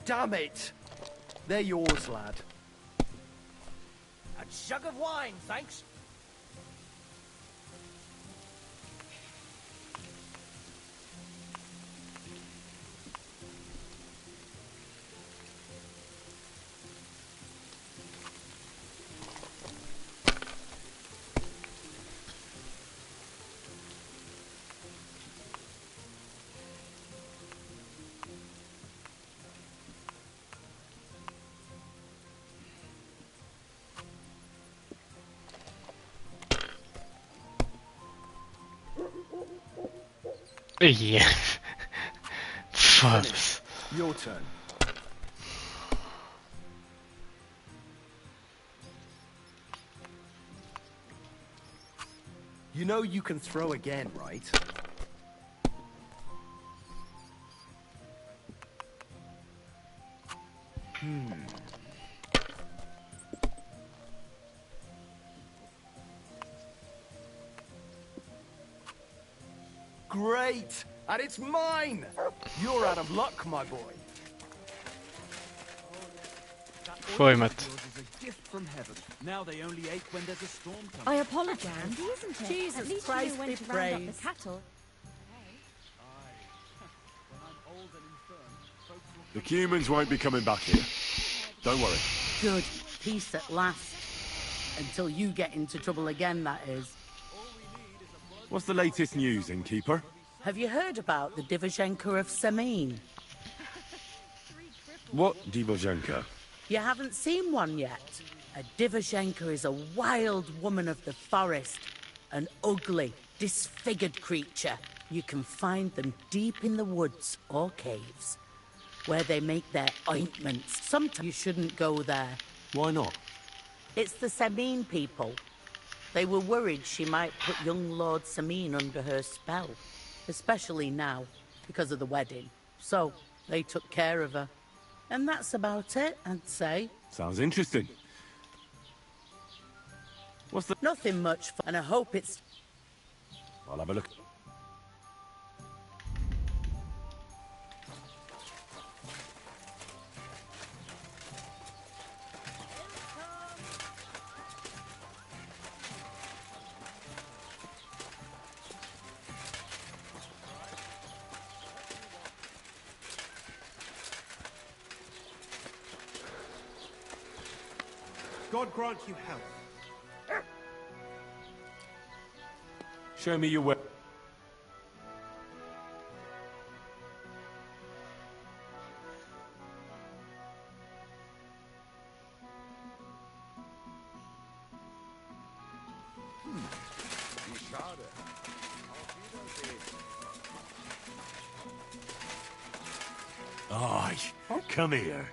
Damn it! They're yours, lad. A jug of wine, thanks. Yeah. Fuck. Your turn. You know you can throw again, right? Great! And it's mine! You're out of luck, my boy. Foi, mate. Yours is a gift from heaven. Now they only ache when there's a storm coming. I apologise. Handy, isn't it? Jesus At least Christ you know when be to round up praised. the cattle. When I'm old and infirm, folks will The humans won't be coming back here. Don't worry. Good. Peace at last. Until you get into trouble again, that is. What's the latest news, innkeeper? Have you heard about the Divashenka of Samin? What Divozhenka? You haven't seen one yet. A Divashenka is a wild woman of the forest. An ugly, disfigured creature. You can find them deep in the woods or caves, where they make their ointments. Sometimes you shouldn't go there. Why not? It's the Samin people. They were worried she might put young Lord Samin under her spell, especially now, because of the wedding. So, they took care of her. And that's about it, I'd say. Sounds interesting. What's the... Nothing much, and I hope it's... I'll have a look. God grant you health. Show me your way. Aye, come here.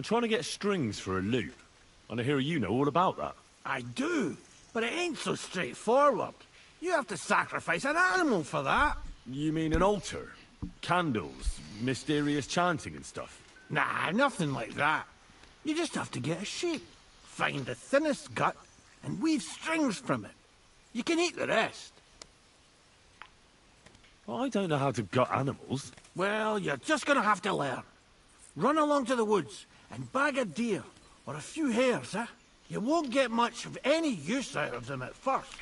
I'm trying to get strings for a loop, and I hear you know all about that. I do, but it ain't so straightforward. You have to sacrifice an animal for that. You mean an altar? Candles, mysterious chanting and stuff? Nah, nothing like that. You just have to get a sheep, find the thinnest gut, and weave strings from it. You can eat the rest. I don't know how to gut animals. Well, you're just gonna have to learn. Run along to the woods and bag a deer, or a few hares, eh? You won't get much of any use out of them at first,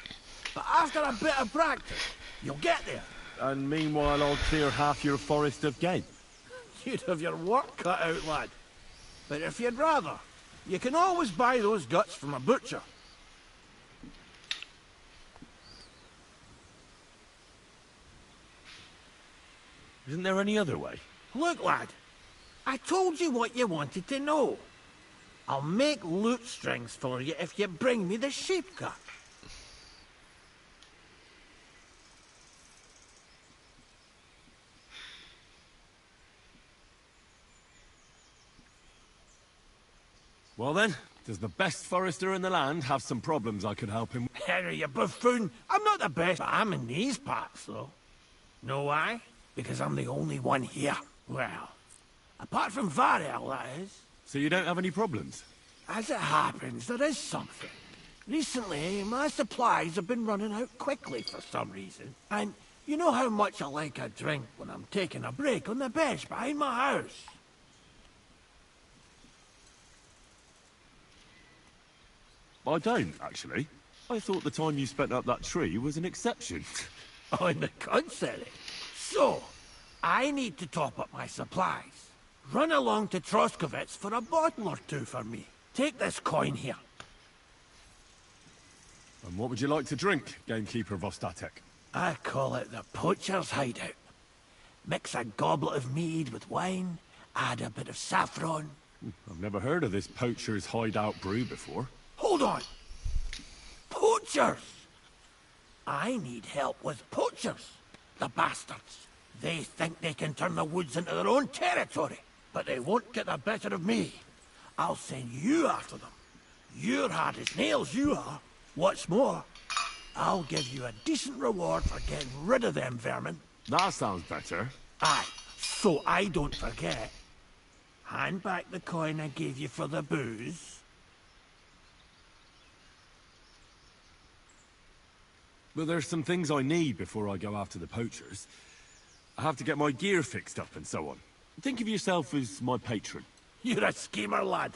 but after a bit of practice, you'll get there. And meanwhile, I'll clear half your forest of game. You'd have your work cut out, lad. But if you'd rather, you can always buy those guts from a butcher. Isn't there any other way? Look, lad, I told you what you wanted to know. I'll make lute strings for you if you bring me the sheep gut. Well then, does the best forester in the land have some problems I could help him with? Henry, you buffoon. I'm not the best, but I'm in these parts, though. Know why? Because I'm the only one here. Well, apart from Varel, that is. So you don't have any problems? As it happens, there is something. Recently, my supplies have been running out quickly for some reason. And you know how much I like a drink when I'm taking a break on the bench behind my house. I don't, actually. I thought the time you spent up that tree was an exception. On the contrary. So, I need to top up my supplies. Run along to Troskovitz for a bottle or two for me. Take this coin here. And what would you like to drink, Gamekeeper Vostatek? I call it the poacher's hideout. Mix a goblet of mead with wine, add a bit of saffron. I've never heard of this poacher's hideout brew before. Hold on! Poachers! I need help with poachers. The bastards. They think they can turn the woods into their own territory, but they won't get the better of me. I'll send you after them. You're hard as nails, you are. What's more, I'll give you a decent reward for getting rid of them vermin. That sounds better. Aye, so I don't forget. Hand back the coin I gave you for the booze. Well, there's some things I need before I go after the poachers. I have to get my gear fixed up and so on. Think of yourself as my patron. You're a schemer, lad.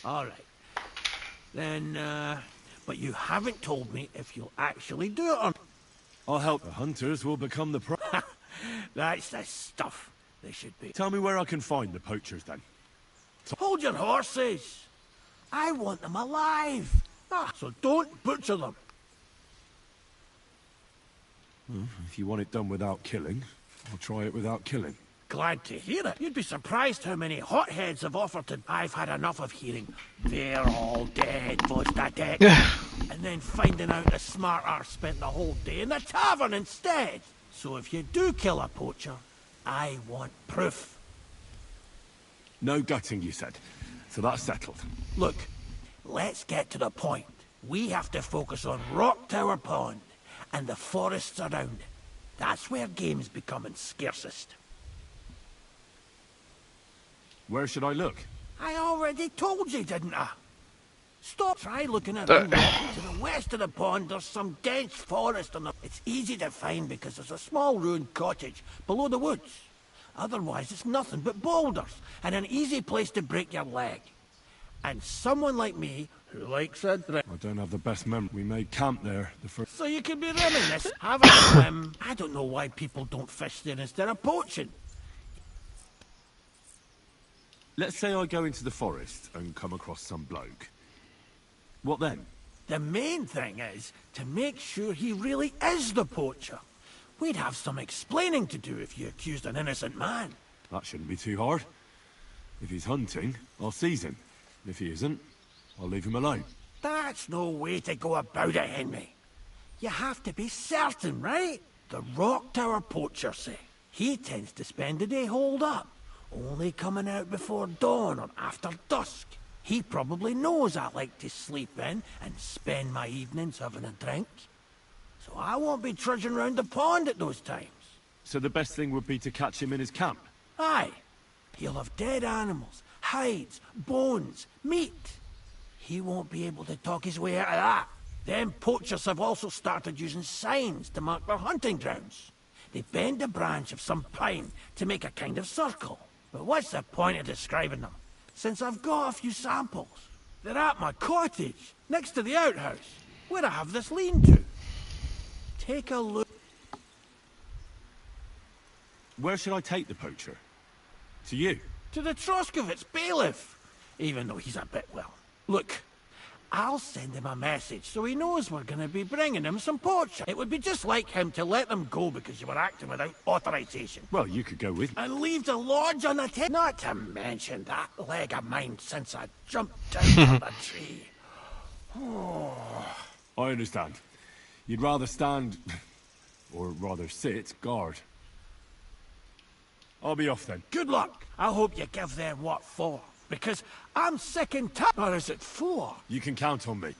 All right. Then, but you haven't told me if you'll actually do it or not. I'll help the hunters will become the pro... That's the stuff they should be. Tell me where I can find the poachers, then. Hold your horses. I want them alive. So don't butcher them. If you want it done without killing, I'll try it without killing. Glad to hear it. You'd be surprised how many hotheads have offered to... I've had enough of hearing, they're all dead, Vostatek. And then finding out the smart arse spent the whole day in the tavern instead. So if you do kill a poacher, I want proof. No gutting, you said. So that's settled. Look, let's get to the point. We have to focus on Rock Tower Pond and the forests around it. That's where game's becoming scarcest. Where should I look? I already told you, didn't I? Stop. Try looking at the rock. To the west of the pond, there's some dense forest on the... It's easy to find because there's a small ruined cottage below the woods. Otherwise, it's nothing but boulders and an easy place to break your leg. And someone like me, who likes a drink... I don't have the best memory. We made camp there the first... So you can be reminiscent, have a swim. I don't know why people don't fish there instead of poaching. Let's say I go into the forest and come across some bloke. What then? The main thing is to make sure he really is the poacher. We'd have some explaining to do if you accused an innocent man. That shouldn't be too hard. If he's hunting, I'll seize him. If he isn't, I'll leave him alone. That's no way to go about it, Henry. You have to be certain, right? The Rock Tower poacher, say. He tends to spend the day holed up, only coming out before dawn or after dusk. He probably knows I like to sleep in and spend my evenings having a drink. So I won't be trudging round the pond at those times. So the best thing would be to catch him in his camp? Aye. He'll have dead animals, hides, bones, meat. He won't be able to talk his way out of that. Them poachers have also started using signs to mark their hunting grounds. They bend a branch of some pine to make a kind of circle. But what's the point of describing them, since I've got a few samples? They're at my cottage, next to the outhouse, where I have this lean-to. Take a look. Where should I take the poacher? To you? To the Troskovitz bailiff, even though he's a bit, well. Look, I'll send him a message so he knows we're going to be bringing him some poacher. It would be just like him to let them go because you were acting without authorization. Well, you could go with me. And leave the lodge on the table. Not to mention that leg of mine since I jumped down from the tree. I understand. You'd rather stand, or rather sit, guard. I'll be off then. Good luck. I hope you give them what for. Because I'm sick and tired. Or is it for? You can count on me.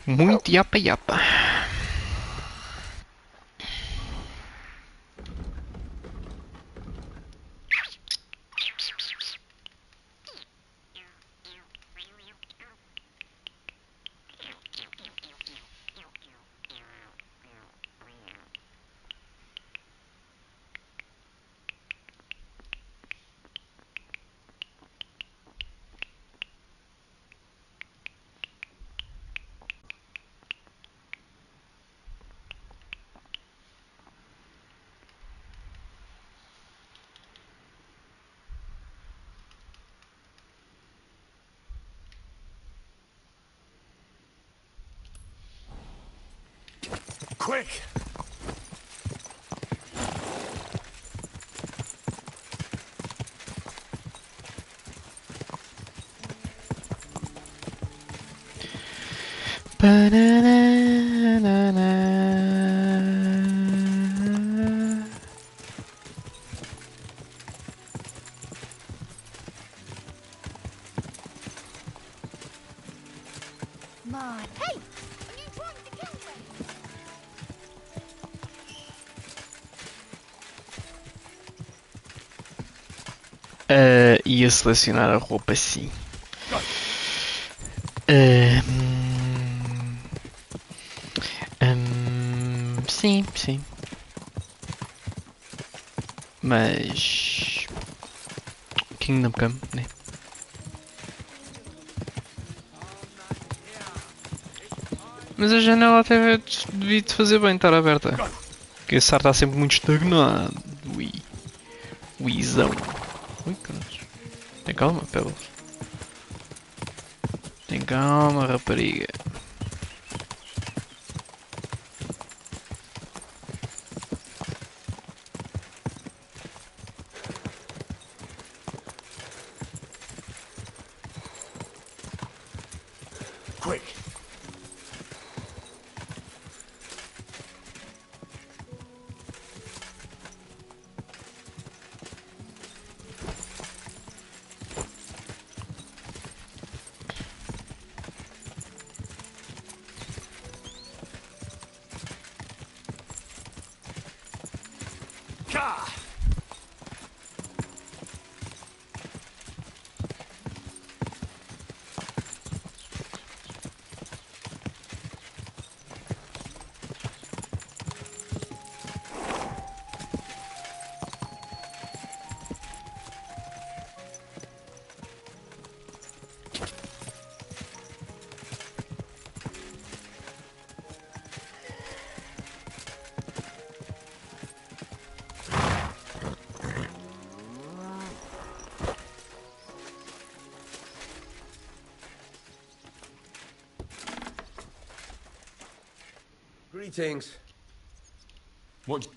Muito yapa yapa. Quick! My. Hey! Are you trying to kill me? Ia selecionar a roupa sim. Sim, sim. Mas Kingdom Come, né? Mas a janela até devia de fazer bem estar aberta. Porque esse ar está sempre muito estagnado. Ui. Uizão. Ui, caralho. Tem calma, Pebbles. Tem calma, rapariga. Quick! Ka! Greetings. What?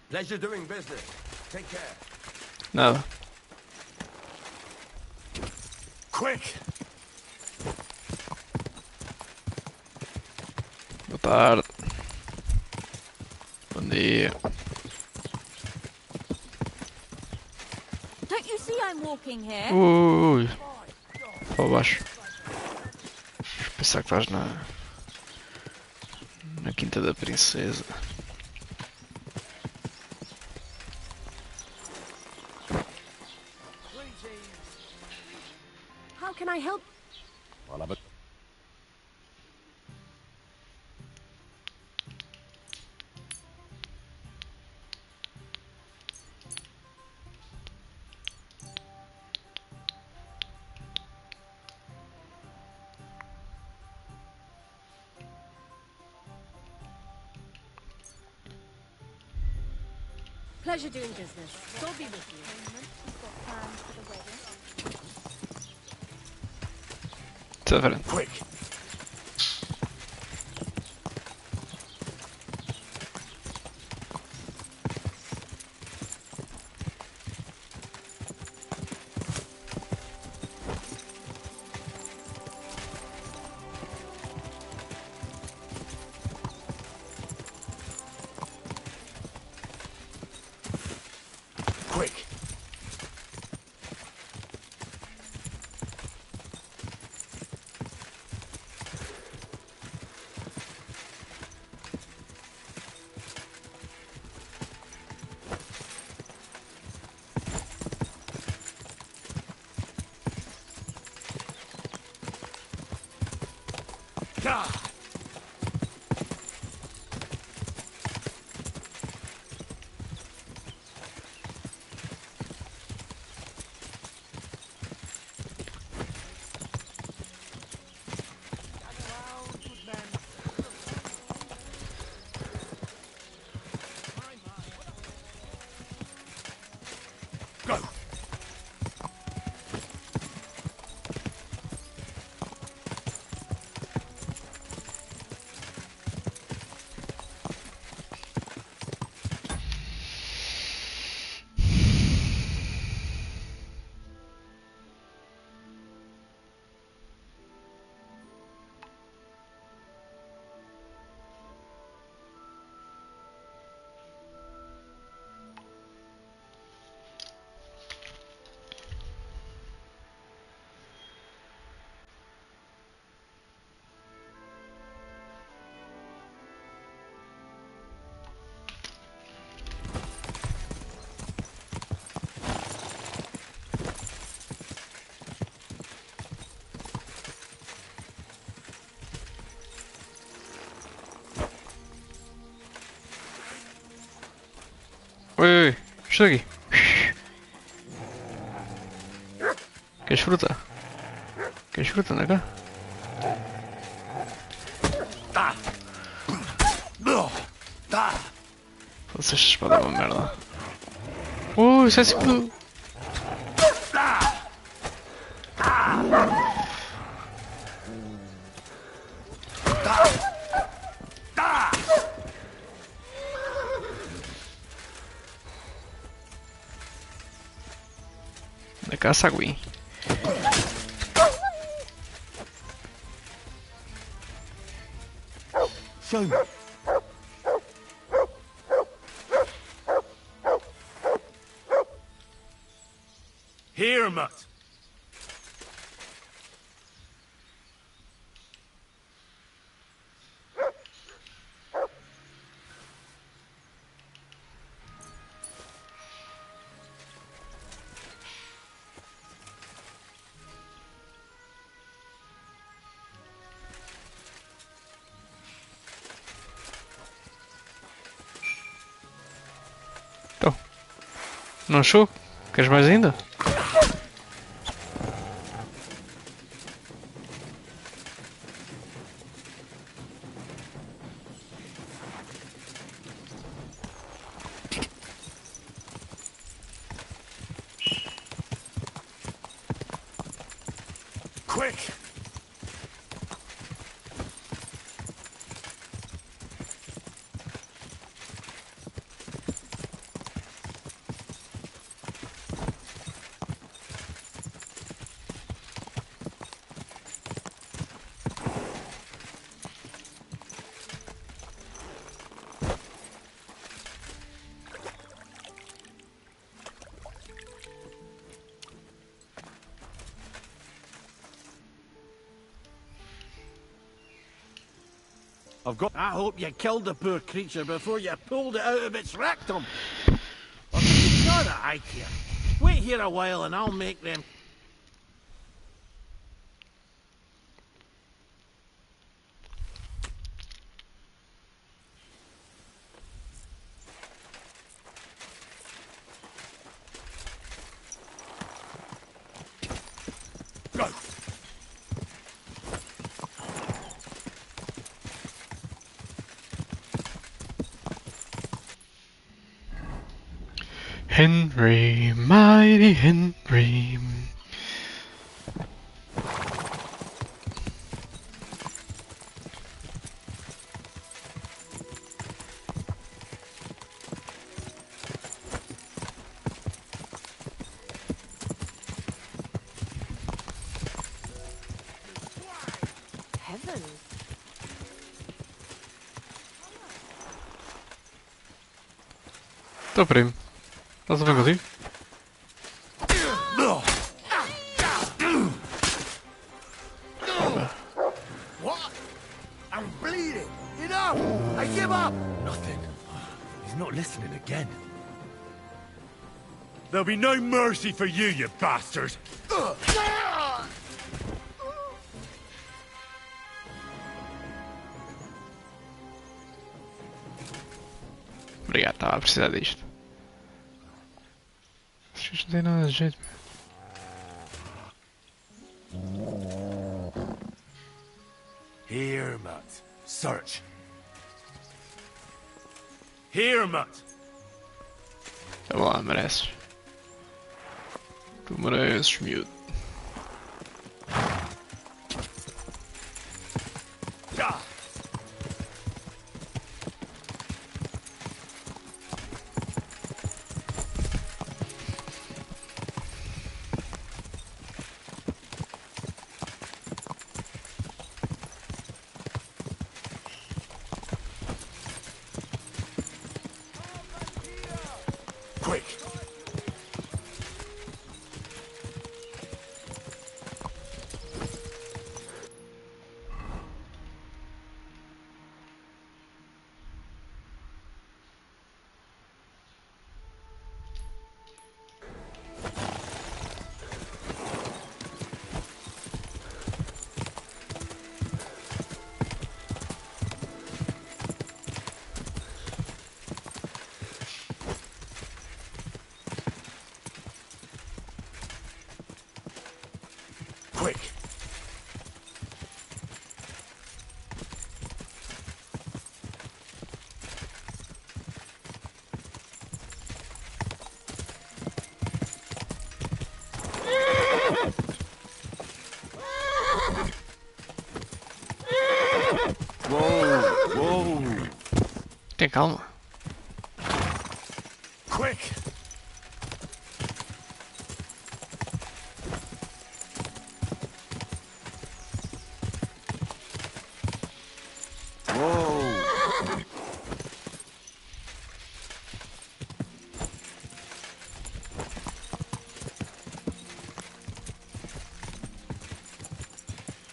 Pleasure doing business. Take care. Nada. Quick! Boa tarde. Bom dia. Don't you see I'm walking here? Ui. Para baixo. Deixa eu pensar que estás na Quinta da Princesa. How can I help? Pleasure doing business. So be with you. We've got plans for the wedding. Está frente. Quick! Quick! Ah! Go! Ui, isto aqui. Queres fruta? Queres fruta, anda cá? Foda-se, esta espada é uma merda. Ui, isso é assim. Da caça agui. Show me. Here, mutt. Então. Não achou? Queres mais ainda? Quick! I've got... I hope you killed the poor creature before you pulled it out of its rectum. Or you got it, I care. Wait here a while and I'll make them... Go! Henry, mighty Henry. Heavens. Tô primo. Estás a ver contigo? What? I'm bleeding. Enough! I give up! Nothing. He's not listening again. There'll be no mercy for you, you bastard! Obrigado, estava a precisar disto. Isto não tem nada de jeito. Here, Mutt. Search. Here, Mutt. Tá lá, mereces. Tu mereces, miúdo. Ah. Quick! Quick! Whoa! Whoa! Tem calma. Quick! Whoa!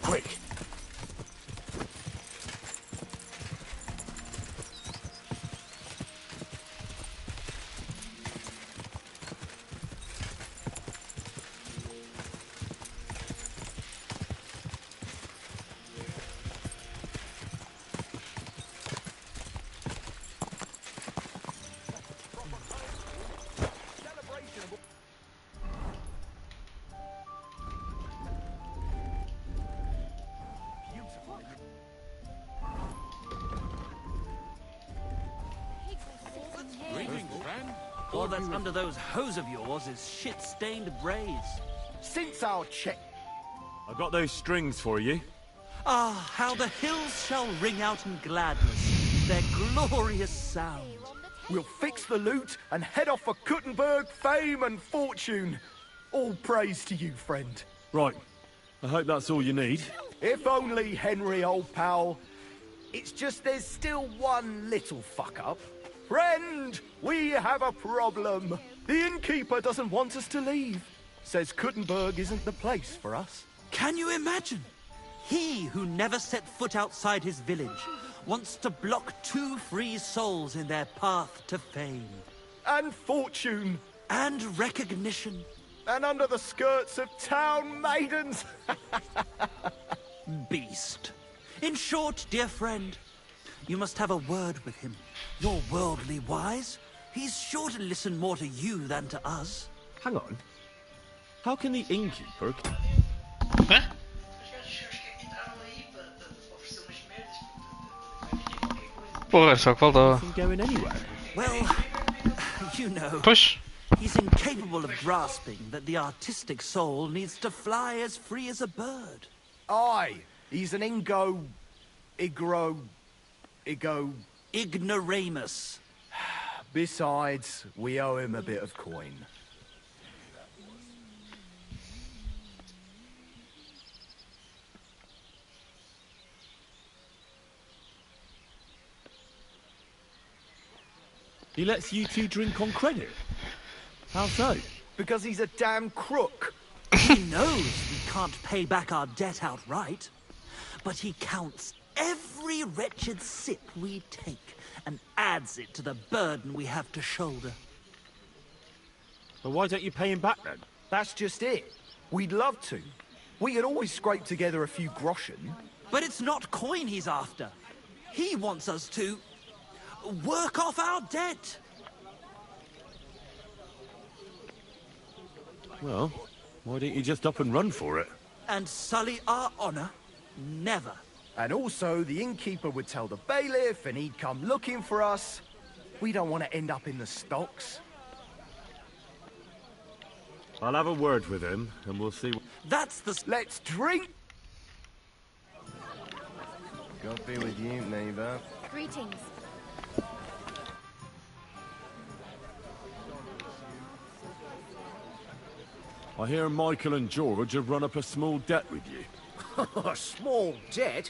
Quick! All that's under those hose of yours is shit-stained braids. Since our check, I got those strings for you. Ah, how the hills shall ring out in gladness, their glorious sound. we'll fix the loot and head off for Kuttenberg, fame and fortune. All praise to you, friend. Right. I hope that's all you need. If only, Henry, old pal. It's just there's still one little fuck-up. Friend, we have a problem. The innkeeper doesn't want us to leave. Says Kuttenberg isn't the place for us. Can you imagine? He who never set foot outside his village wants to block 2 free souls in their path to fame. And fortune. And recognition. And under the skirts of town maidens. Beast. In short, dear friend, you must have a word with him. You're worldly wise. He's sure to listen more to you than to us. Hang on. How can the innkeeper... Hã? Porra, só que faltava. going anywhere? Well, you know, Pois. he's incapable of grasping that the artistic soul needs to fly as free as a bird. Aye, he's an Igno... Ignoramus. Besides, we owe him a bit of coin. He lets you two drink on credit? How so? Because he's a damn crook. He knows we can't pay back our debt outright, but he counts every wretched sip we take and adds it to the burden we have to shoulder. Well, why don't you pay him back then? That's just it. We'd love to. We could always scrape together a few groschen. But it's not coin he's after. He wants us to work off our debt. Well, why don't you just up and run for it? And sully our honor? Never. And also, the innkeeper would tell the bailiff, and he'd come looking for us. We don't want to end up in the stocks. I'll have a word with him, and we'll see... That's the... Let's drink! God be with you, neighbor. Greetings. I hear Michael and George have run up a small debt with you. A small debt?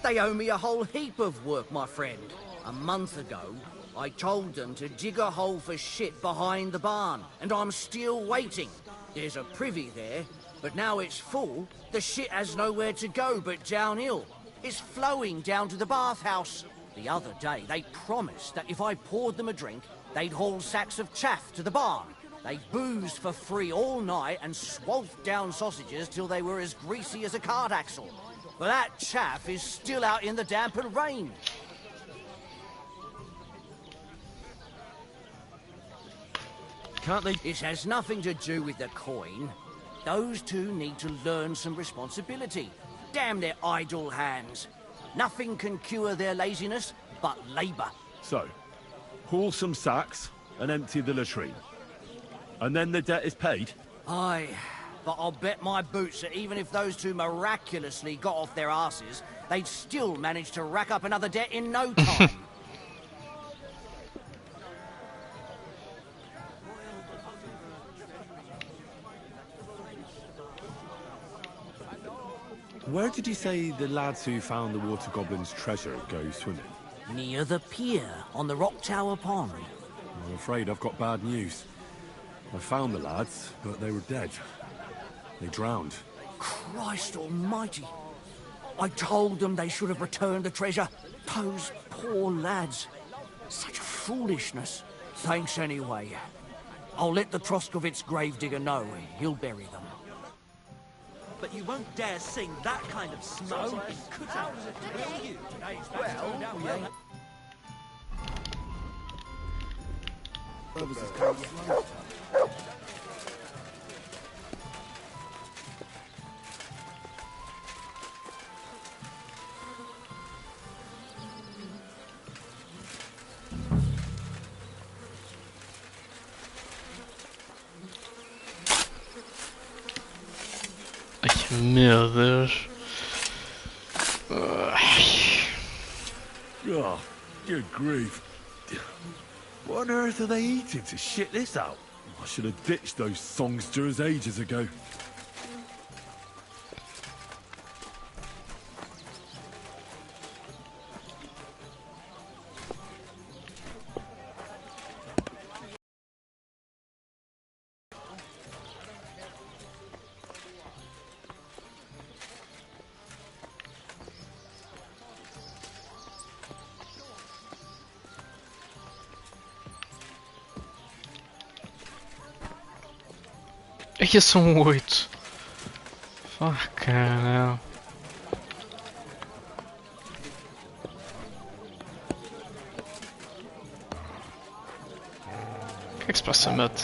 They owe me a whole heap of work, my friend. A month ago, I told them to dig a hole for shit behind the barn, and I'm still waiting. There's a privy there, but now it's full. The shit has nowhere to go but downhill. It's flowing down to the bathhouse. The other day, they promised that if I poured them a drink, they'd haul sacks of chaff to the barn. They boozed for free all night and swathed down sausages till they were as greasy as a card axle. But that chaff is still out in the damp and rain. Can't they... It has nothing to do with the coin. Those two need to learn some responsibility. Damn their idle hands. Nothing can cure their laziness but labour. So, haul some sacks and empty the latrine. And then the debt is paid? Aye, but I'll bet my boots that even if those two miraculously got off their asses, they'd still manage to rack up another debt in no time. Where did you say the lads who found the Water Goblin's treasure go swimming? Near the pier, on the Rock Tower Pond. I'm afraid I've got bad news. I found the lads, but they were dead. They drowned. Christ almighty! I told them they should have returned the treasure. Those poor lads. Such foolishness. Thanks anyway. I'll let the Troskovitz gravedigger know. He'll bury them. But you won't dare sing that kind of smoke in Kuta, will you? Ai, meu Deus. Oh, good grief. What on earth are they eating to shit this out? I should have ditched those songsters ages ago. Aí são 8. Fuck hell. O que é que se passa, Matt?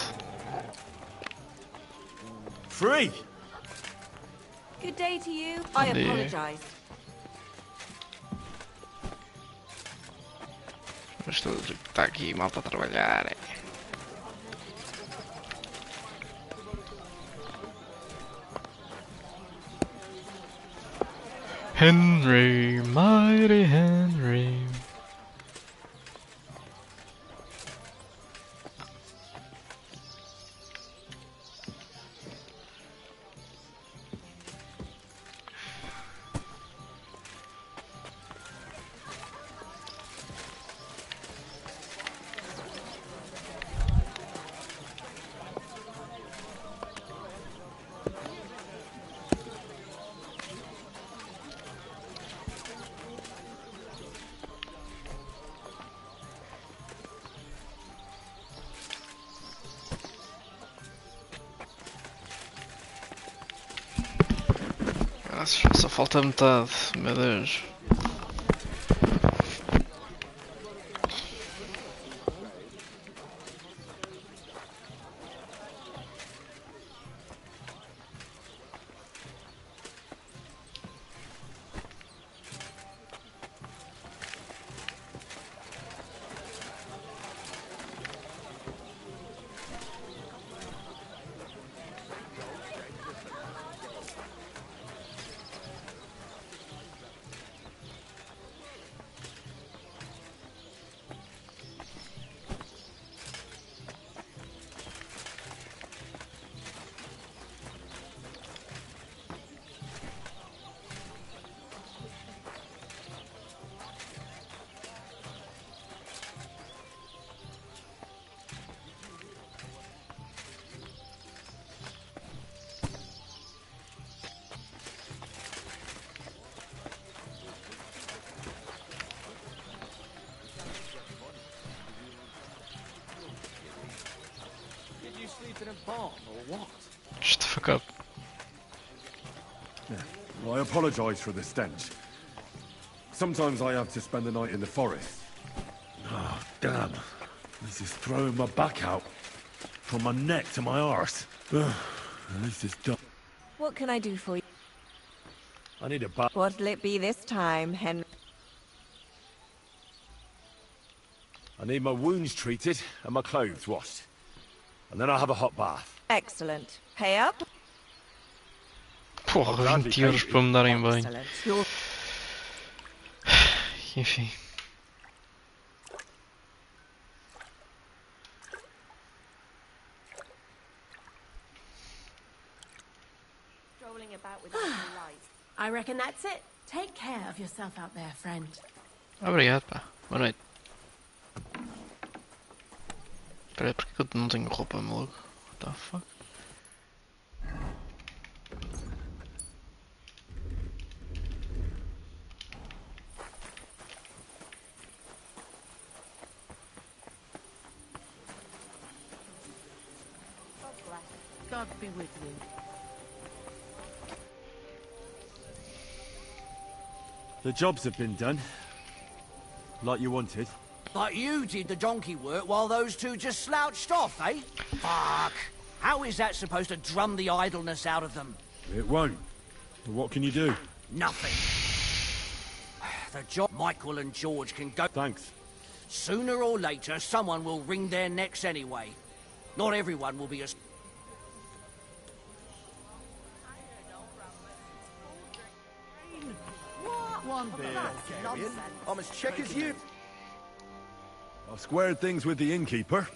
Free! Good day to you. I Good day. apologize. Mas tudo que está aqui mal para trabalhar. É. Henry, mighty Henry. Só falta metade, meu Deus. Shut the fuck up. Well, I apologize for the stench. Sometimes I have to spend the night in the forest. Oh, damn. This is throwing my back out. From my neck to my arse. At least it's done. What can I do for you? I need a bath. What'll it be this time, Henry? I need my wounds treated and my clothes washed. And then I'll have a hot bath. Excellent. Pay up? Porra, 20 euros para me darem banho. Excellent. You'll... Enfim. Strolling about without any light. I reckon that's it. Take care of yourself out there, friend. Obrigado, pá. Boa noite. Espera aí, porque eu não tenho roupa, maluco? What the fuck? God be with you. The jobs have been done. Like you wanted. Like you did the donkey work while those two just slouched off, eh? Fuck. How is that supposed to drum the idleness out of them? It won't. But what can you do? Nothing. The job Michael and George can go... Thanks. Sooner or later, someone will wring their necks anyway. Not everyone will be as... One beer. I'm as check as you. I've squared things with the innkeeper.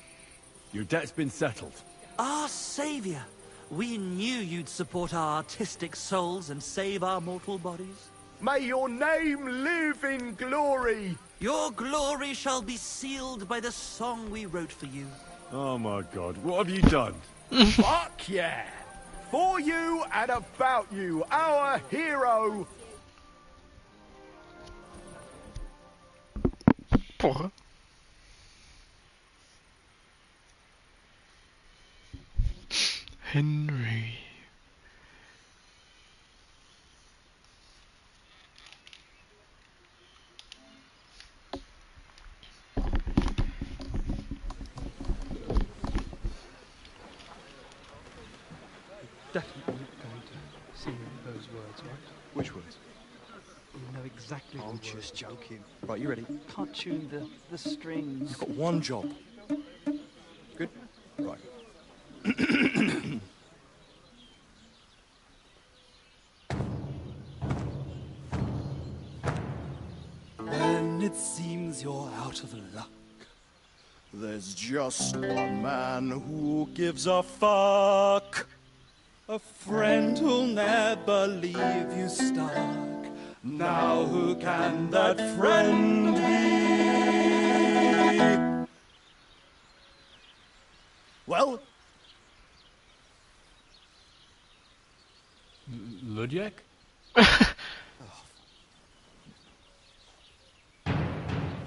Your debt's been settled. Our savior. We knew you'd support our artistic souls and save our mortal bodies. May your name live in glory. Your glory shall be sealed by the song we wrote for you. Oh my god, what have you done? Fuck yeah. For you and about you, our hero. Porra. Henry. Definitely not going to sing those words, right? Which words? You know exactly. I'm just joking. Right, you ready? Can't tune the strings. You've got one job. Good? Right. When it seems you're out of luck, there's just one man who gives a fuck. A friend who'll never leave you stuck. Now who can that friend be? Well, Ludiek?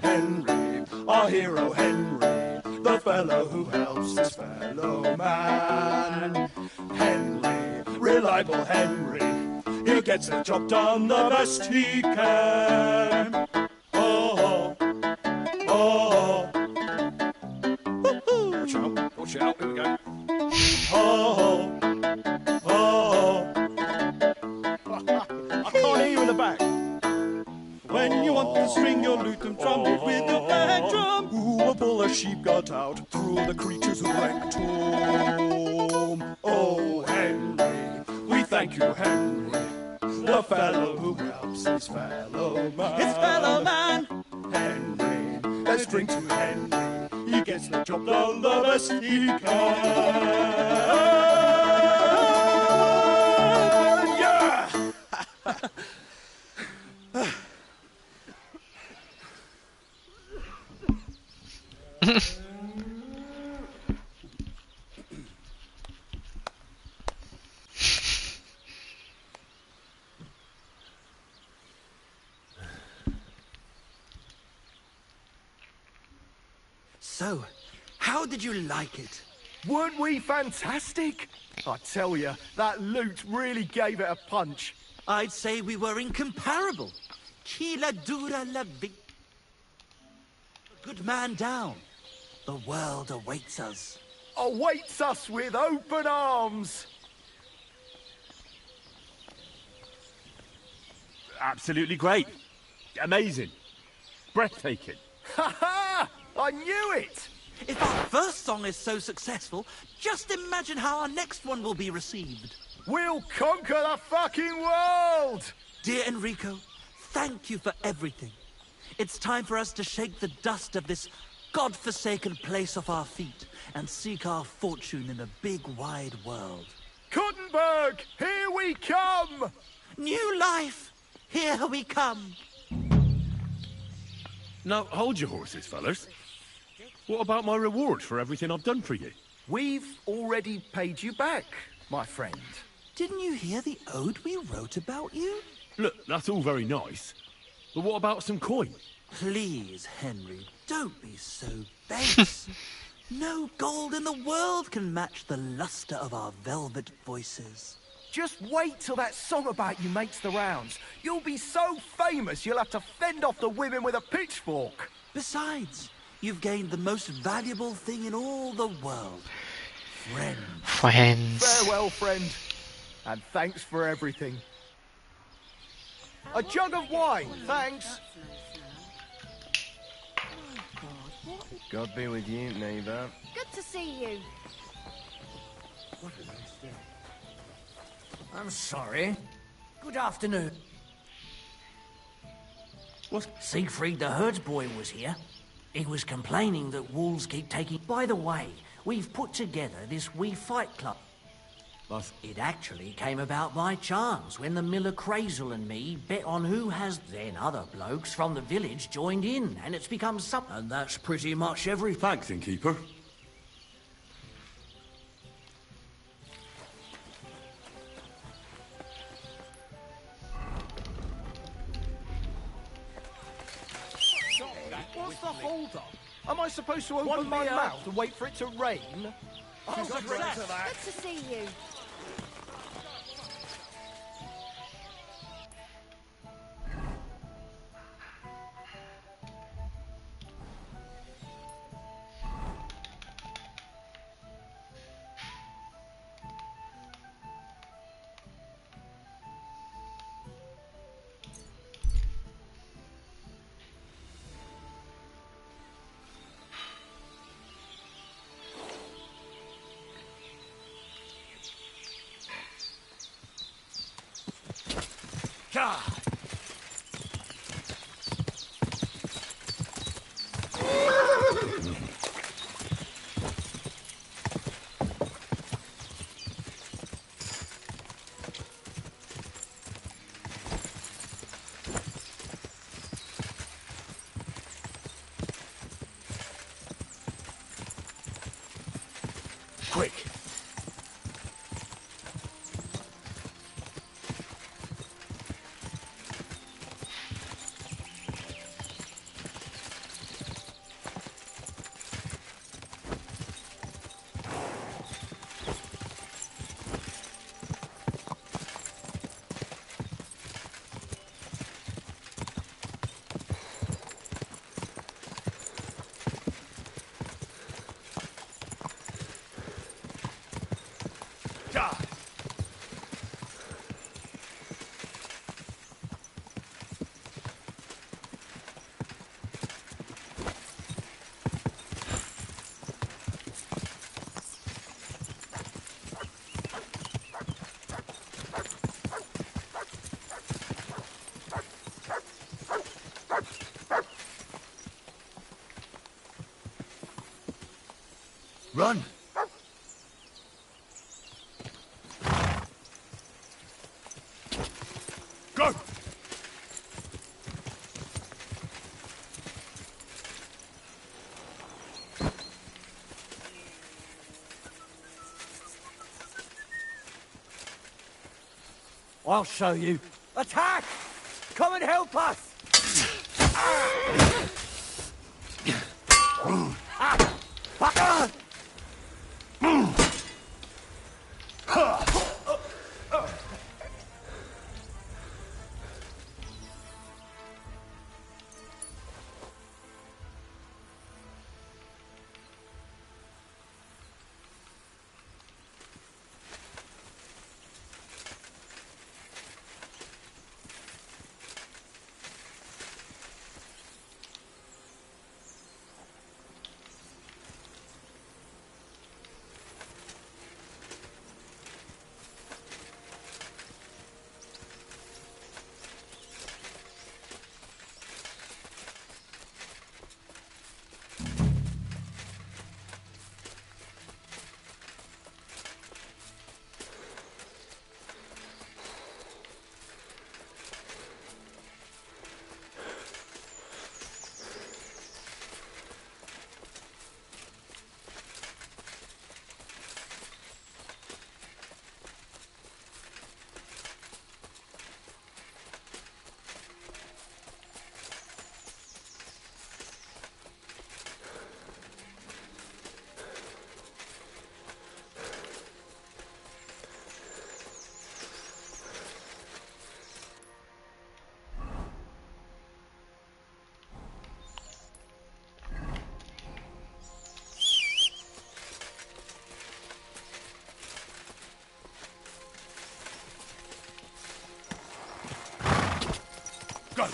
Henry, our hero Henry, the fellow who helps his fellow man. Henry, reliable Henry, he gets the job done the best he can. Oh, oh, Watch out, watch out, here we go. oh, oh. I can't hear you in the back. When you want to string your lute and trumpet with your flag drum, who will pull a sheep gut out through the creature's rectum? Oh, Henry, we thank you, Henry, the fellow who helps his fellow man. His fellow man! Henry, let's drink to Henry, he gets the job done the best he can. Yeah! So, how did you like it? Weren't we fantastic? I tell you, that loot really gave it a punch. I'd say we were incomparable. Qui la dura la vic. Good man down. The world awaits us. Awaits us with open arms. Absolutely great. Amazing. Breathtaking. Ha ha! I knew it! If our first song is so successful, just imagine how our next one will be received. We'll conquer the fucking world! Dear Enrico, thank you for everything. It's time for us to shake the dust of this God-forsaken place off our feet and seek our fortune in the big wide world. Kuttenberg, here we come! New life, here we come. Now, hold your horses, fellas. What about my reward for everything I've done for you? We've already paid you back, my friend. Didn't you hear the ode we wrote about you? Look, that's all very nice. But what about some coin? Please, Henry, don't be so base. No gold in the world can match the luster of our velvet voices. Just wait till that song about you makes the rounds. You'll be so famous you'll have to fend off the women with a pitchfork. Besides, you've gained the most valuable thing in all the world. Friends. Friends. Farewell, friend. And thanks for everything. A jug of wine, thanks. God be with you, neighbour. Good to see you. I'm sorry. Good afternoon. What? Siegfried the herdsboy was here. He was complaining that wolves keep taking... By the way, we've put together this wee fight club. It actually came about by chance when the Miller Crazel and me bet on who has... Then other blokes from the village joined in, and it's become something. And that's pretty much everything. Thanks, innkeeper. What's the hold-up? Am I supposed to open my mouth and wait for it to rain? Oh, success! Good to see you. God! Quick! God! Run! Go! I'll show you. Attack! Come and help us! Go!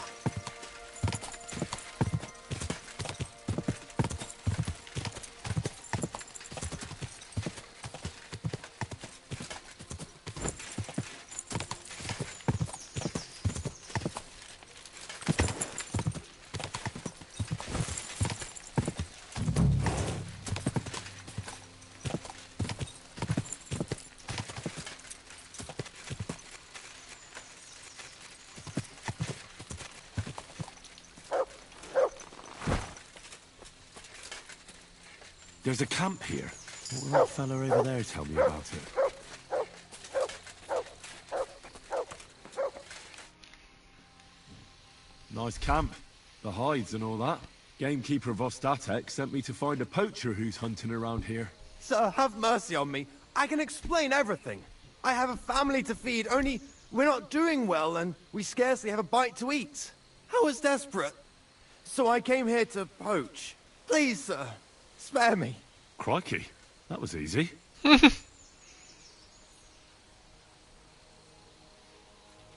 There's a camp here. What will that fella over there tell me about it? Nice camp. The hides and all that. Gamekeeper of Ostatek sent me to find a poacher who's hunting around here. Sir, have mercy on me. I can explain everything. I have a family to feed, only we're not doing well and we scarcely have a bite to eat. I was desperate. So I came here to poach. Please, sir, spare me. Crikey, that was easy.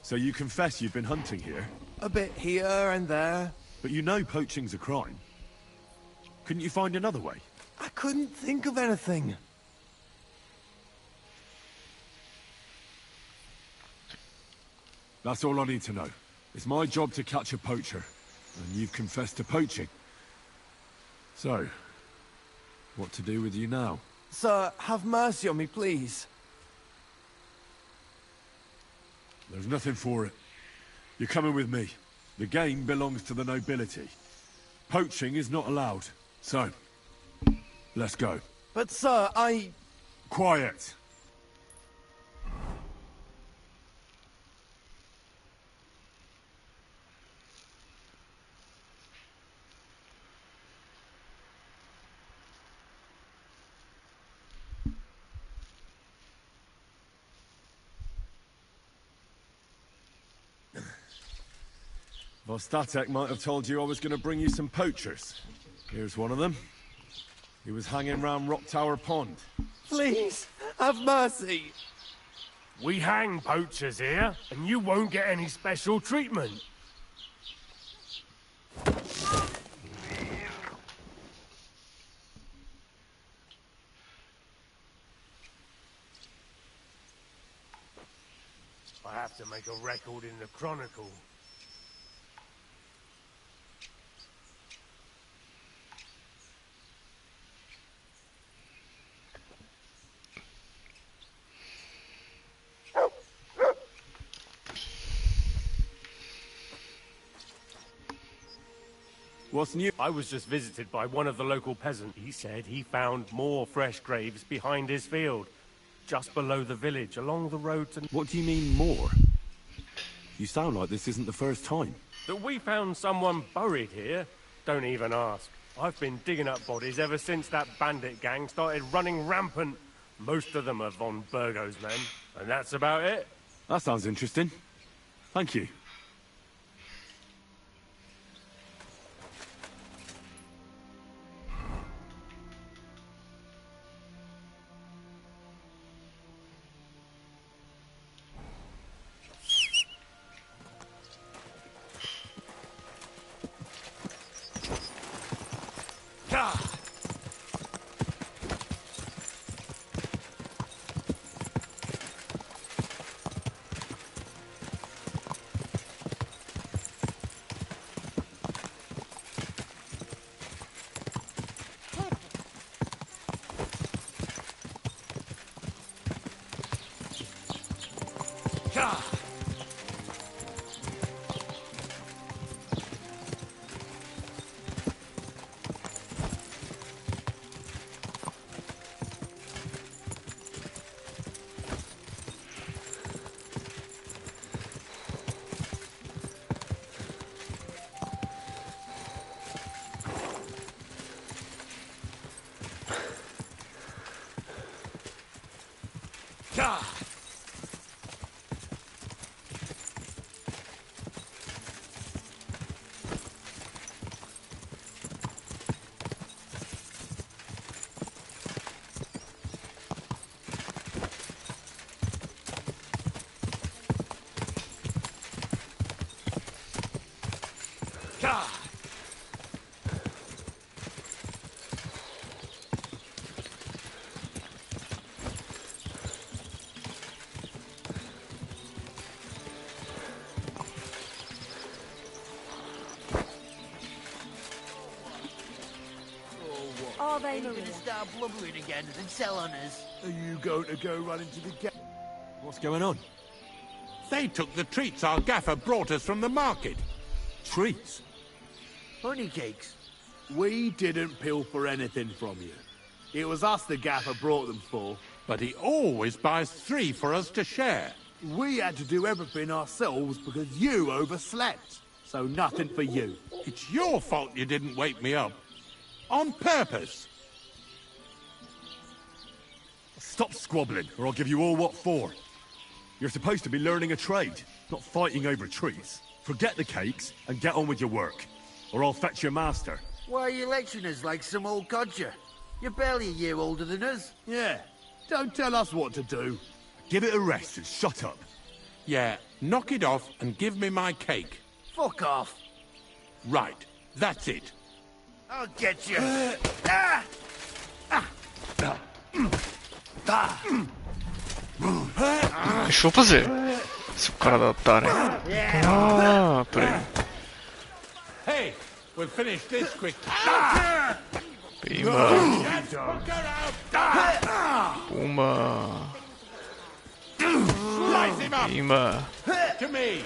So you confess you've been hunting here? A bit here and there. But you know poaching's a crime. Couldn't you find another way? I couldn't think of anything. That's all I need to know. It's my job to catch a poacher, and you've confessed to poaching. So, what to do with you now? Sir, have mercy on me, please. There's nothing for it. You're coming with me. The game belongs to the nobility. Poaching is not allowed. So, let's go. But sir, Quiet! Vostatek might have told you I was going to bring you some poachers. Here's one of them. He was hanging round Rock Tower Pond. Please, have mercy. We hang poachers here, and you won't get any special treatment. I have to make a record in the Chronicle. What's new? I was just visited by one of the local peasants. He said he found more fresh graves behind his field, just below the village, along the road to... What do you mean, more? You sound like this isn't the first time. That we found someone buried here? Don't even ask. I've been digging up bodies ever since that bandit gang started running rampant. Most of them are von Burgo's men, and that's about it. That sounds interesting. Thank you. Are they going to start blubbering again and sell on us? Are you going to go running to the gate? What's going on? They took the treats our gaffer brought us from the market. Treats? Honey cakes. We didn't pilfer anything from you. It was us the gaffer brought them for. But he always buys 3 for us to share. We had to do everything ourselves because you overslept. So nothing for you. It's your fault you didn't wake me up. On purpose. Stop squabbling, or I'll give you all what for. You're supposed to be learning a trade, not fighting over trees. Forget the cakes and get on with your work, or I'll fetch your master. Why are you lecturing us like some old codger? You're barely a year older than us. Yeah, don't tell us what to do. Give it a rest and shut up. Yeah, knock it off and give me my cake. Fuck off. Right, that's it. I'll get you. Lasciò così. Su cara da adattare. Ah, prego. Hey, we'll finish this quick. Prima. Puma. Slice him up. Prima. To me.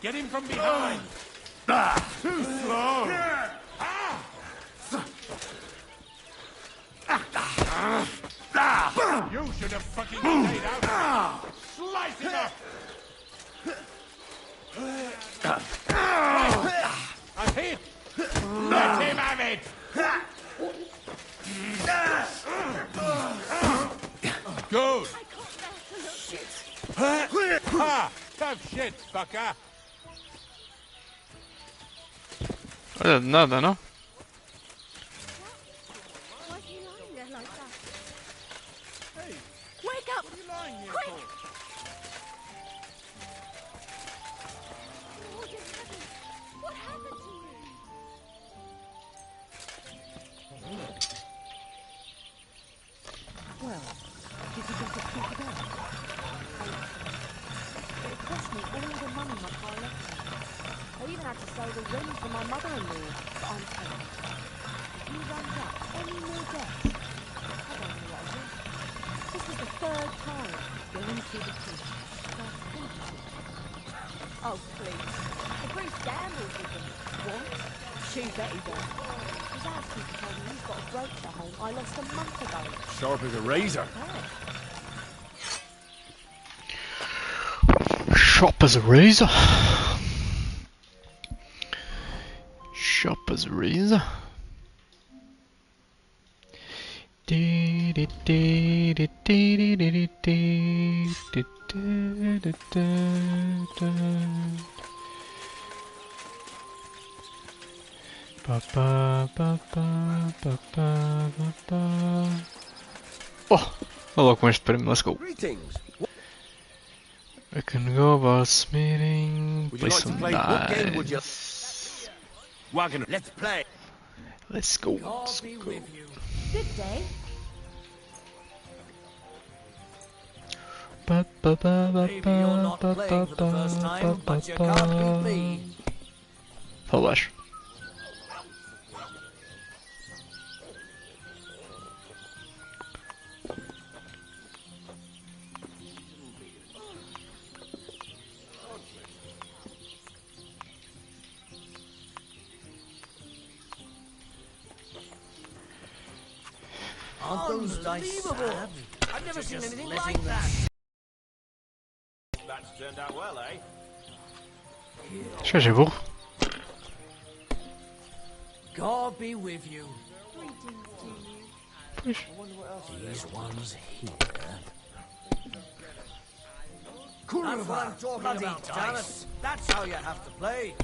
Get him from behind. Too slow. You should have fucking stayed out. Slice him up. A hit. Let him have it. Good. Ha! Tough shit, fucker. Nada, no? Wake up! Quick! What happened to you? Well, did you get it sorted out? It cost me all the money my car left me. I even had to sell the ring for my mother-in-law, but I'm telling you, if you runs up any more debts, I don't know what I will. This is the third time going through the teeth. Oh, please. The Bruce gambles with them. What? She bet he does. His housekeeper told me he's got a brooch at home I lost a month ago. Sharp as a razor. Sharp as a razor. Sharp as a razor. Oh, logo com este prémio, let's go. I can go about smithing, play some dice. Wagon, let's play. Let's go. Let's go. Good day. Maybe you're not playing for the first time, but you can't beat me. Falash. Aren't those dice sad? I've never seen anything like that. That's turned out well, eh? Cioè, vous. God be with you. Push. These ones here. That's what I'm talking about, dice. That's how you have to play.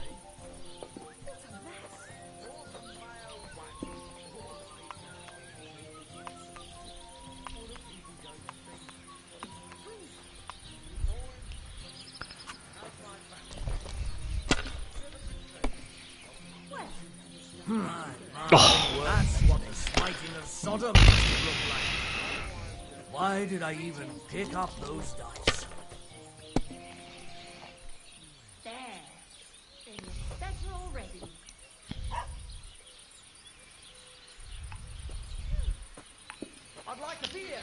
That's what the smiting of Sodom used to look like. Why did I even pick up those dice? There. It's better already. I'd like a beer.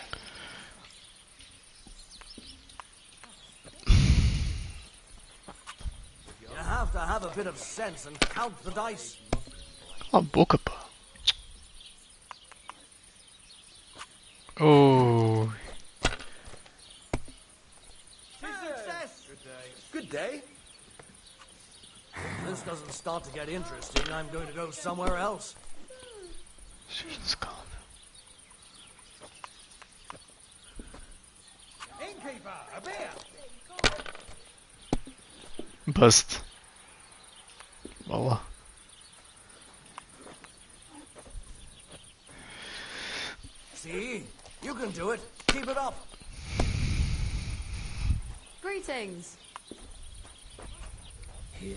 You have to have a bit of sense and count the dice. Cala a boca, pá. Oh. Success. Good day. If this doesn't start to get interesting, I'm going to go somewhere else. Bust. Valla. See? You can do it. Keep it up. Greetings. Here.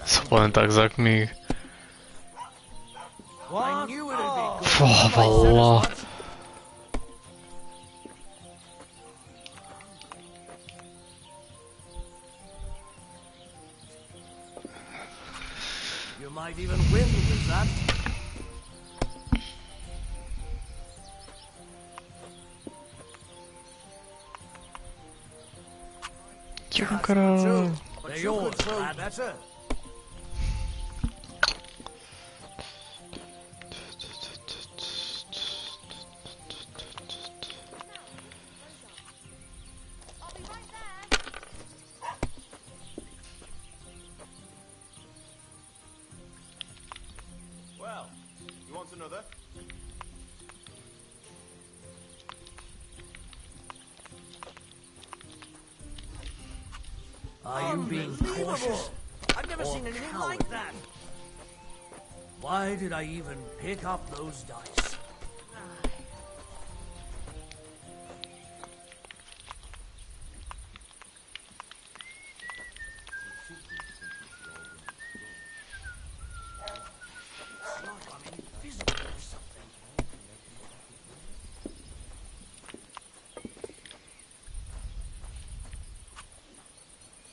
Spałem tak zakmig. I knew it'd be good. Valla. You might even win with that. Caralho. They're yours, lad. That's it. Well, you want another? Are you being cautious? I've never seen anything like that. Why did I even pick up those dice?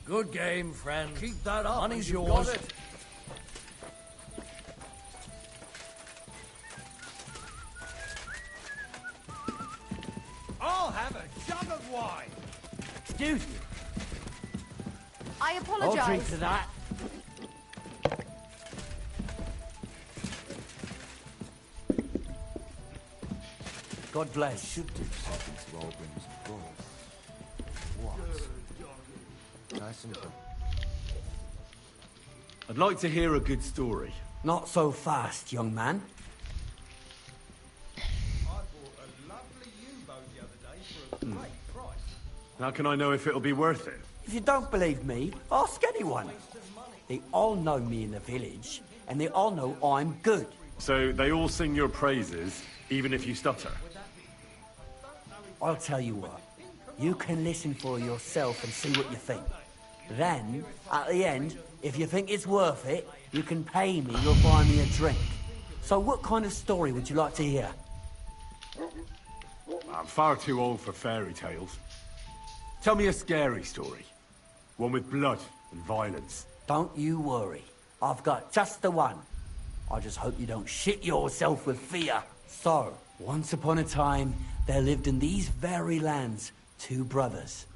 Good game, friend. Keep that up. Money's yours. Got it. I'll have a jug of wine. Excuse me. I apologize. I'll drink to that. God bless. Should do something to Albin's growth. What? Nice and good. I'd like to hear a good story. Not so fast, young man. I bought a lovely U-boat the other day for a great price. How can I know if it'll be worth it? If you don't believe me, ask anyone. They all know me in the village, and they all know I'm good. So they all sing your praises, even if you stutter? I'll tell you what. You can listen for yourself and see what you think. Then, at the end, if you think it's worth it, you can pay me or buy me a drink. So what kind of story would you like to hear? I'm far too old for fairy tales. Tell me a scary story. One with blood and violence. Don't you worry. I've got just the one. I just hope you don't shit yourself with fear. So, once upon a time, there lived in these very lands two brothers.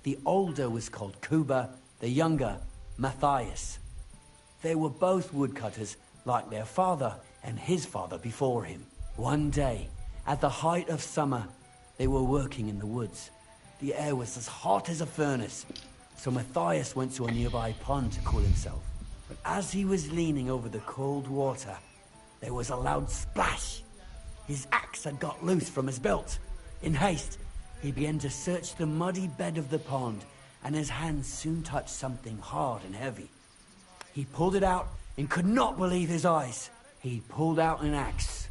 The older was called Kuba, the younger, Matthias. They were both woodcutters, like their father and his father before him. One day, at the height of summer, they were working in the woods. The air was as hot as a furnace, so Matthias went to a nearby pond to cool himself. But as he was leaning over the cold water, there was a loud splash. His axe had got loose from his belt. In haste, he began to search the muddy bed of the pond, and his hands soon touched something hard and heavy. He pulled it out and could not believe his eyes. He pulled out an axe.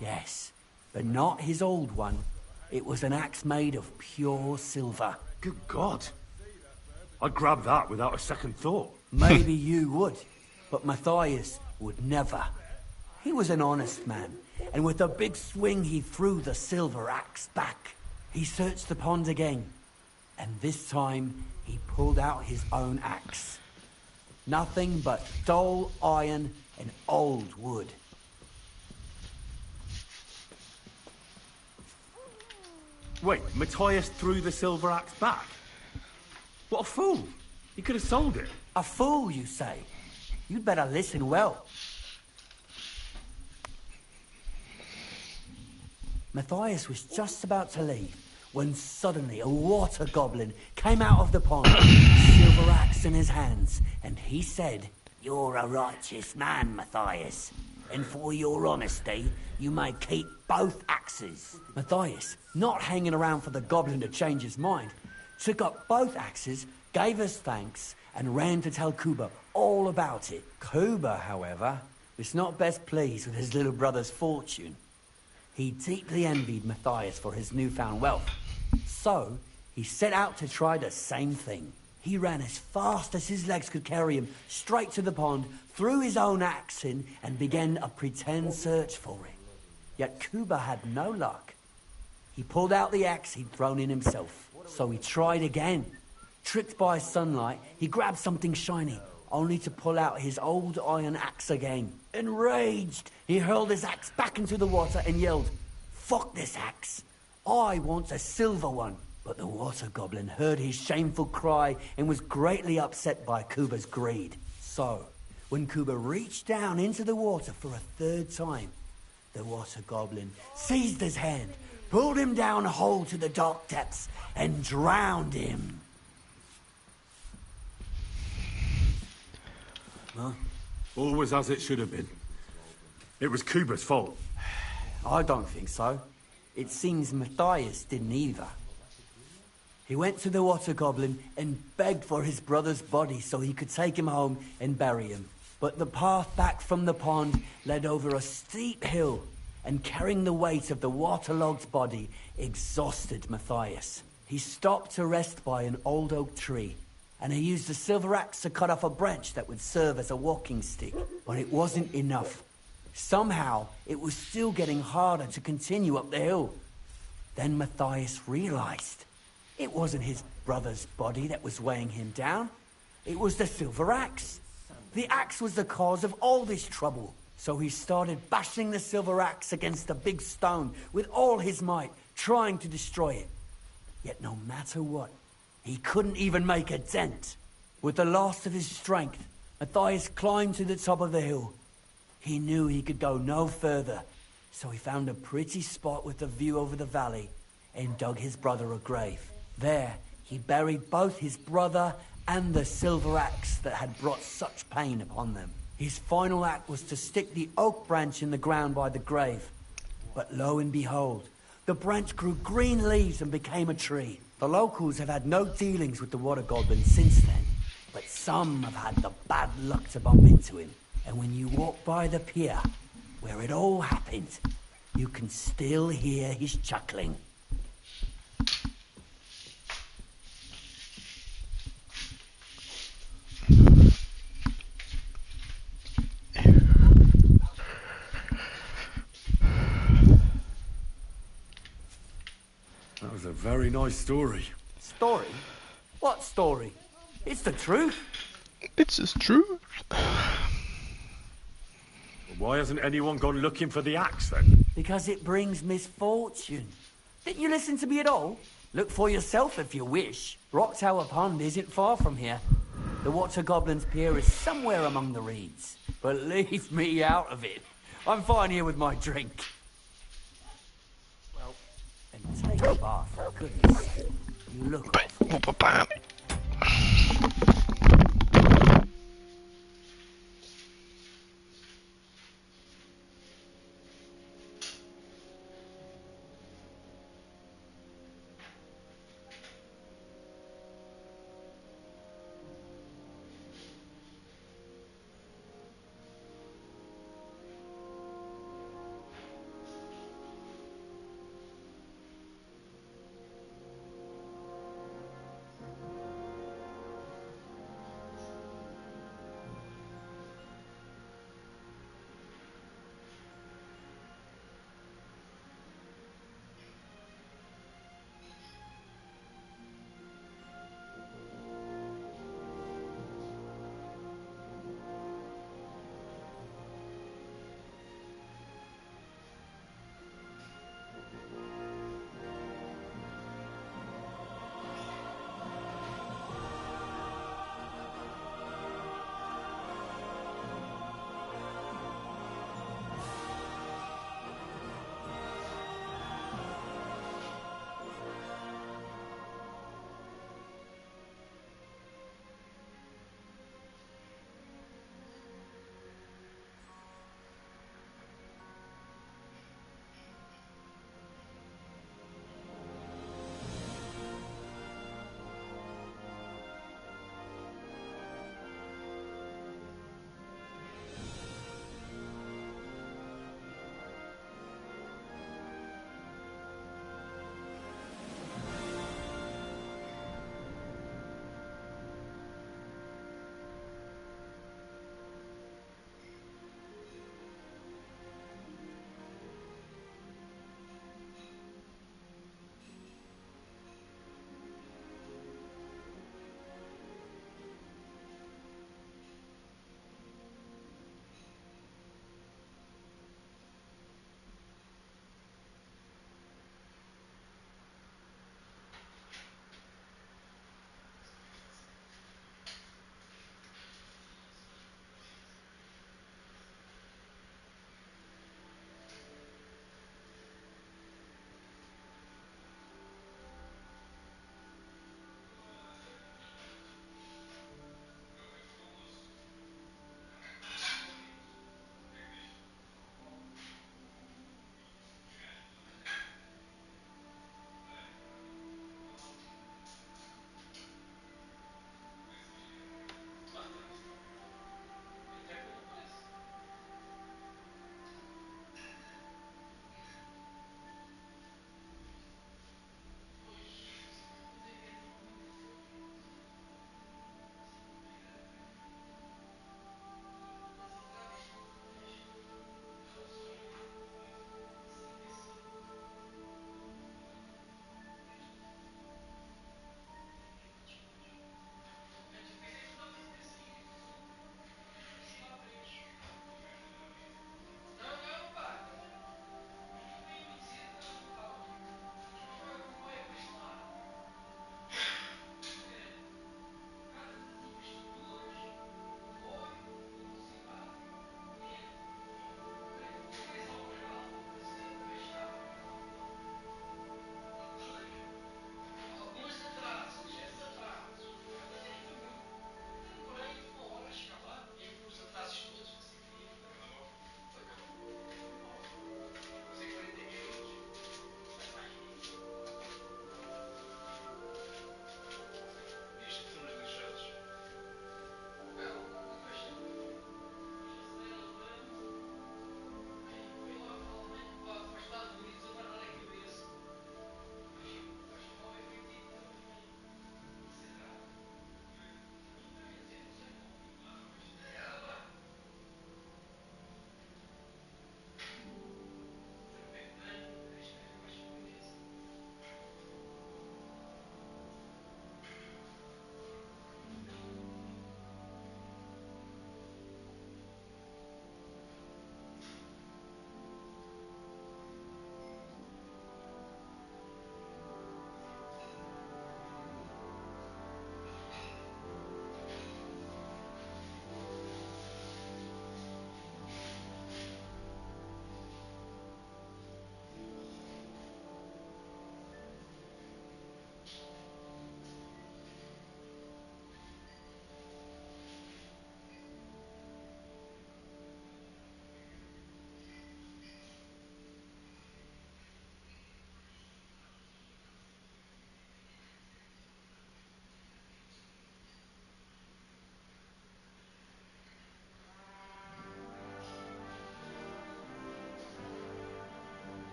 Yes, but not his old one. It was an axe made of pure silver. Good God. I'd grab that without a second thought. Maybe you would, but Matthias would never. He was an honest man, and with a big swing he threw the silver axe back. He searched the pond again, and this time he pulled out his own axe. Nothing but dull iron and old wood. Wait, Matthias threw the silver axe back? What a fool! He could have sold it. A fool, you say? You'd better listen well. Matthias was just about to leave when suddenly a water goblin came out of the pond, silver axe in his hands, and he said, You're a righteous man, Matthias. And for your honesty, you may keep both axes. Matthias, not hanging around for the goblin to change his mind, took up both axes, gave us thanks, and ran to tell Kuba all about it. Kuba, however, was not best pleased with his little brother's fortune. He deeply envied Matthias for his newfound wealth. So, he set out to try the same thing. He ran as fast as his legs could carry him straight to the pond, threw his own axe in, and began a pretend search for it. Yet Kuba had no luck. He pulled out the axe he'd thrown in himself. So he tried again. Tricked by sunlight, he grabbed something shiny, only to pull out his old iron axe again. Enraged, he hurled his axe back into the water and yelled, "Fuck this axe! I want a silver one." But the water goblin heard his shameful cry and was greatly upset by Kuba's greed. So, when Kuba reached down into the water for a third time, the water goblin seized his hand, pulled him down whole to the dark depths, and drowned him. Huh? All was as it should have been. It was Kuba's fault. I don't think so. It seems Matthias didn't either. He went to the water goblin and begged for his brother's body so he could take him home and bury him. But the path back from the pond led over a steep hill, and carrying the weight of the waterlogged body exhausted Matthias. He stopped to rest by an old oak tree, and he used a silver axe to cut off a branch that would serve as a walking stick. But it wasn't enough. Somehow, it was still getting harder to continue up the hill. Then Matthias realized it wasn't his brother's body that was weighing him down. It was the silver axe. The axe was the cause of all this trouble. So he started bashing the silver axe against a big stone with all his might, trying to destroy it. Yet no matter what, he couldn't even make a dent. With the last of his strength, Matthias climbed to the top of the hill. He knew he could go no further, so he found a pretty spot with a view over the valley and dug his brother a grave. There, he buried both his brother and the silver axe that had brought such pain upon them. His final act was to stick the oak branch in the ground by the grave. But lo and behold, the branch grew green leaves and became a tree. The locals have had no dealings with the water goblin since then, but some have had the bad luck to bump into him. And when you walk by the pier, where it all happened, you can still hear his chuckling. That was a very nice story. Story? What story? It's the truth. It's the truth. Why hasn't anyone gone looking for the axe then? Because it brings misfortune. Didn't you listen to me at all? Look for yourself if you wish. Rock Tower Pond isn't far from here. The Water Goblin's pier is somewhere among the reeds. But leave me out of it. I'm fine here with my drink. Well, and take a bath, for goodness sake. You look awful.